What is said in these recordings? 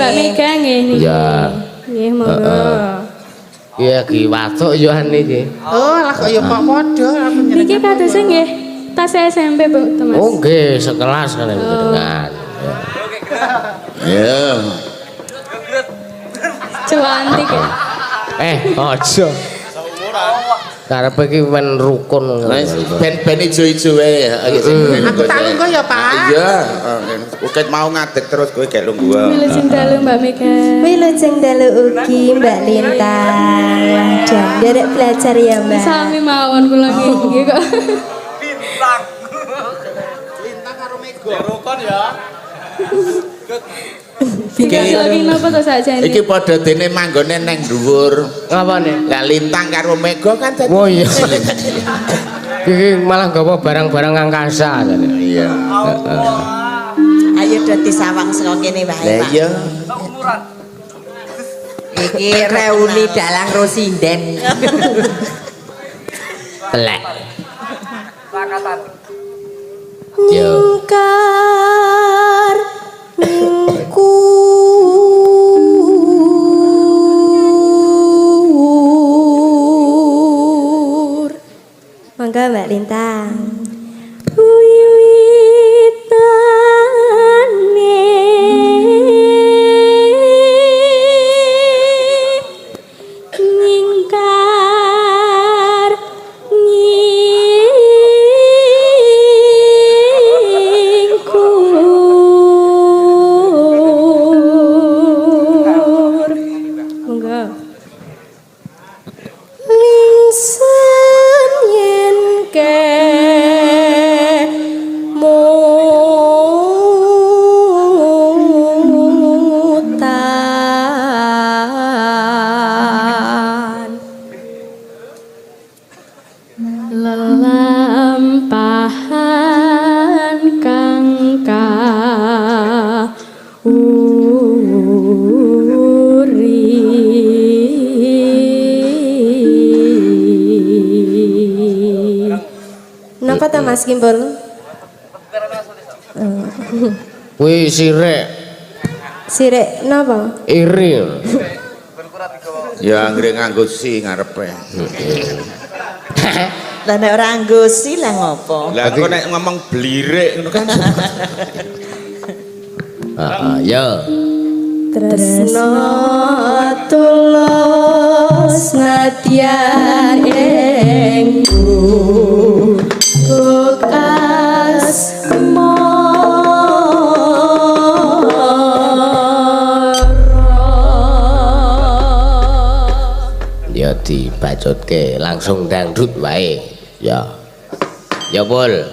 Mbak Mega nggih niki. Iya. Nggih monggo. Iya ki watuk yo niki. Oh, lah kok ya padha aku nyenengan. Niki kadose nggih tas SMP Bu Thomas. Oh nggih, sekelas kan dengan. Ya. Cuantik ya. Aja. Karepe iki men rukun. Ben ijo-ijo wae. Aku tak lungguh ya, Pak. Iya, uket mau ngadeg terus kowe gek lungguh. Wilujeng dalu Mbak Mega. Wilujeng dalu ugi Mbak Lintang. Dan derek belajar ya Mbak. Sami mawon kula nggih kok. Lintang karo Mega. Rukun ya. Lagi napa to sakjane? Iki padha dene manggone neng dhuwur. Ngapane? Lah Lintang karo Mega kan dadi. Oh iya. Iki malah gawa barang-barang angkasa. Iya. Ayo dadi sawang saka kene wae, Lah Pak. iya. Iki reuni dalang Rosinden. Telek. Yo. Ingkar ngkur. Mangga Mbak Lintang. Ingkar ngkur. Monggo. Lingsan yen ke mutan lelampahan kang kauri. Napa ta Mas Kimpul? Kuwi sirek Sirek napa? iri. Ya anggere nganggo si ngarepe. Lah nek ora nggo si lah ngopo? Lah kok nek ngomong blirik ngono kan. Heeh, ya. Tresno tulus nadyan engku bekas Ya dibacutke langsung dangdut wae. Ya. Ya Pul.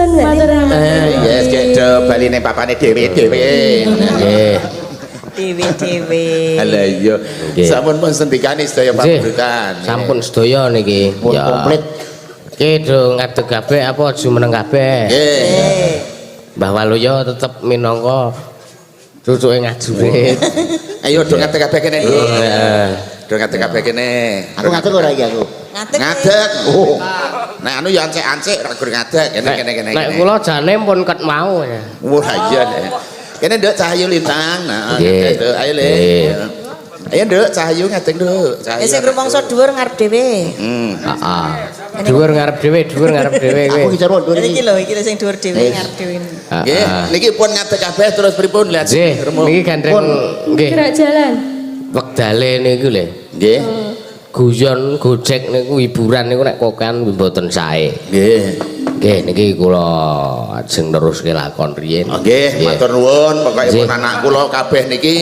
Mbak Matur Lintang. nuwun. Yes, cek baline papane dhewe-dhewe. Nggih. Dewe-dewe. Ala iya. Nggih. Sampun pun sendikane sedaya Nggih. paburutan. Sampun sedaya niki. Pun komplit. Ki do ngadeg kabeh apa jumeneng kabeh. Nggih. Mbah Waluyo tetep minangka cucuke ngajurit. Ayo do ngadeg kabeh kene. Heeh. Do ngadeg kabeh kene. Aku ngatur ora iki aku. Ngadeg. Ngadeg. Oh. Nek anu ya ancek-ancek ra gur ngadeg kene. Nek kula jane pun ket mau ya. Wah iya nek. Kene nduk Cahayu Lintang. Nah, Nggih. nduk ayo Le. Nggih. Ayo nduk Cahayu ngadeg nduk. Cahayu. Wis rumangsa dhuwur ngarep dhewe. Heeh. Dhuwur ngarep dhewe Aku kowe. iki jarwo nduk Iki iki. lho, iki lho sing dhuwur dhewe ngarep dhewe. Nggih, niki pun ngadeg kabeh terus pripun lihat Nggih, niki gandeng nggih. Gerak jalan. Wektale niku lho. Nggih. Guyon gojek niku hiburan niku nek kokan mboten sae. Nggih. Nggih niki kula ajeng neruske lakon riyin. Nggih, matur nuwun pokoke Nggih. pun anak kula kabeh niki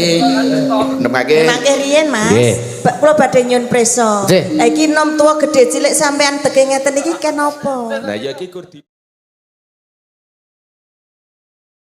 nemake Mangke riyen, Mas. Nggih. Kula badhe nyun prisa. Nggih. Lah iki nom tuwa gedhe cilik sampean tege ngeten iki kenapa? Lah ya iki kur